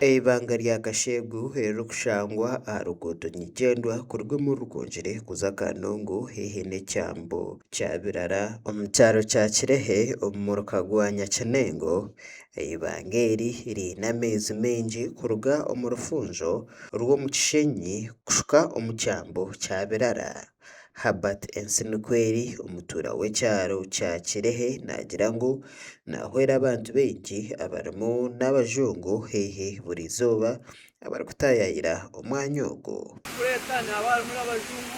Eibanga rya Kashegu rirukushangwa aha ruguuto nyagendwa kuruga omu Rukungiri kuza Kanungu haihi n'ekyambo kya Birara omu kyaro kya Kirehe omu muruka gwa Nyakinengo. Eibanga eri riine amaizi maingi kuruga omu rufunzo rw'omu Kishenyi kushuka omu kyambo kya Birara. Herbert Ensinikweri omutuura w'ekyaro kya Kirehe nagira ngu nahwera abantu baingi abarimu n'abajungu haihi buri izooba abarikutayayira omwanya ogu. Kureta n'abarimu n'abajungu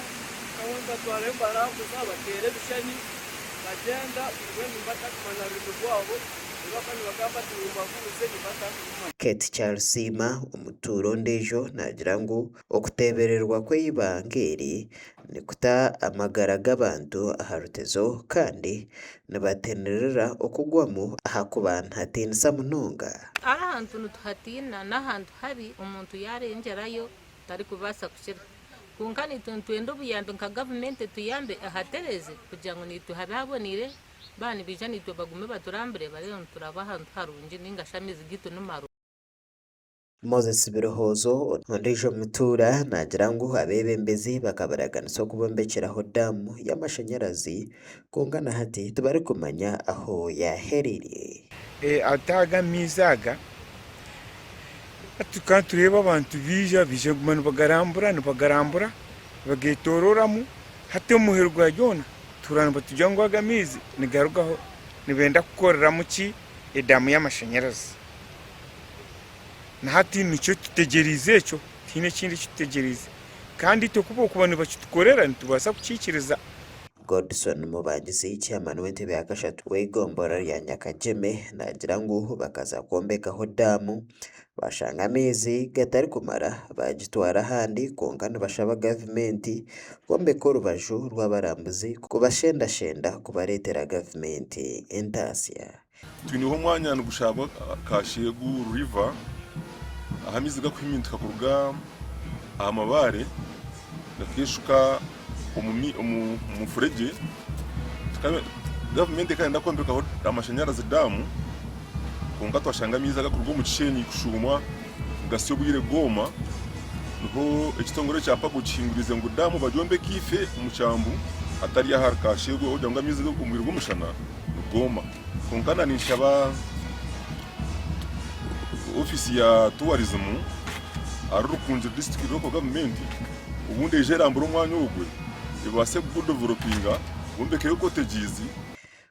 nabo nibatwara embaraguza bateera ebishushani bagenda mbwenu batakumanya rurimi rwabo nibaka nibagamba ati nimbavuze nibatakumanya. Kate Charles Siima omutuuro ondiijo nagira ngu okuteebererwa kw'eibanga eri nikuta amagara g'abantu aha rutezo kandi nibatenderera okugwamu ahakuba nihatiinisa munonga. Ahantu nituhatiina n'ahantu habi omuntu yarengerayo tarikubaasa kukira kwonka nitwenda obuyambi nka gavumenti etuyambe ahatereze kugira ngu nitwe habe habonire baana nibaija nitwe bagume baturambire bariyo nituraba ahantu harungi ningashi amaizi gaitu nimarungi. Moses Birohoozo ondiijo mutuura nagira ngu abeebembezi bakabaraganisa okubombekeraho damu y'amashanyarazi kwonka na hati tibarikumanya aho yaherire. Aga amaizi aga tukaba tureeba abantu baija guma nibagarambura bageetororamu hati omuheru gwa yoona tuura nibatugira ngu aga amaizi nigarugaho nibenda kukoreramu ki edamu y'amashanyarazi. Na hati nikyo tutegyerize ekyo tihaine ekindi kitutegerize kandi itwe kuba nibakitukorera nitubaasa kukiikiriza. Godson Mubangizi chairman w'entebe ya kashatu w'eigombora rya Nyakajeme nagira ngu bakaza kwombekaho damu bashanga amaizi gatari kumara bagitwara ahandi kwonka nibashaba gavumenti kwombeka orubaju rw'abarambuzi kubashendashenda kubareetera gavumenti entaasya. Twineho omwanya nigushaba Kashegu river aha amaizi gakuhimintika kuruga aha mabaare gakeshuka omu mufurege gavumenti ekayenda kwombekaho amashanyarazi damu kwonka twashanga amaizi agakuruga omu Kishenyi kushuumwa gasya obwire bwoma niho ekitongore kya Pago kihingurize ngu damu bagyombeke ife omu kyambu hatari ahari Kashegu kugira ngu amaizi obwire bw'omushana nibwoma. Kwonka na ninshaba ofisi ya tourism ari Rukungiri district local government ubundi eije erambura omwanya ogwe ebaase kugudevelopinga bombekeyo cottages.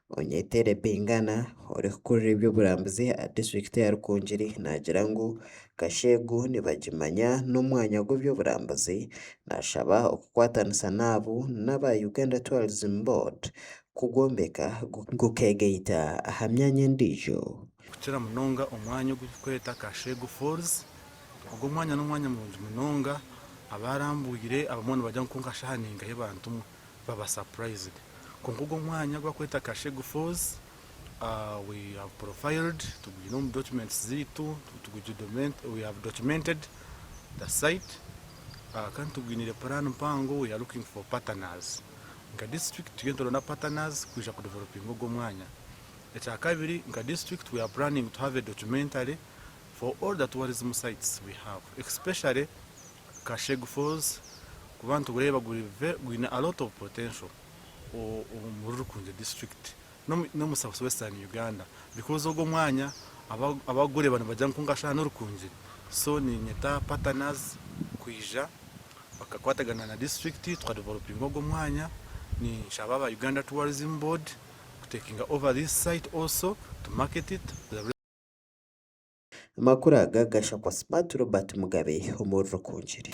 Onyetere Bingana orikukurira eby'oburambuzi aha district ya Rukungiri nagira ngu Kashegu nibagimanya n'omwanya gw'ebyoburambuzi nashaba okukwatanisa naabo n'aba Uganda Tourism Board kugwombeka gukeegaita aha myanya endiijo. Kukira munonga omwanya ogurikweta Kashegu Falls ogwo omwanya n'omwanya murungi munonga abarambuire abamwe nibajya nkonka shahaninga y'abantu baba surprised konka ogwo omwanya gwakweta Kashegu Falls we have profiled tugwine omu documents ziitu we have documented the site kandi tugwinire plan mpango we are looking for partners nka district tugenda na partners kuja kudeveloping ogwo omwanya. Ekyakabiri nka district we are planning to have a documentary for all the tourism sites we have, especially Kashegu Falls kubantu kureba gwine a lot of potential muri Rukungiri district no mu South Western Uganda because ogwo mwanya abagure bano bajya nkungasha no Rukungiri so ni nyeta partners kuija bakakwatagana na district tukadeveloping ogwo mwanya ni shababa Uganda Tourism Board taking over this site also to market it. Amakuru aga gashakwa Smart Robert Mugabe omu Rukungiri.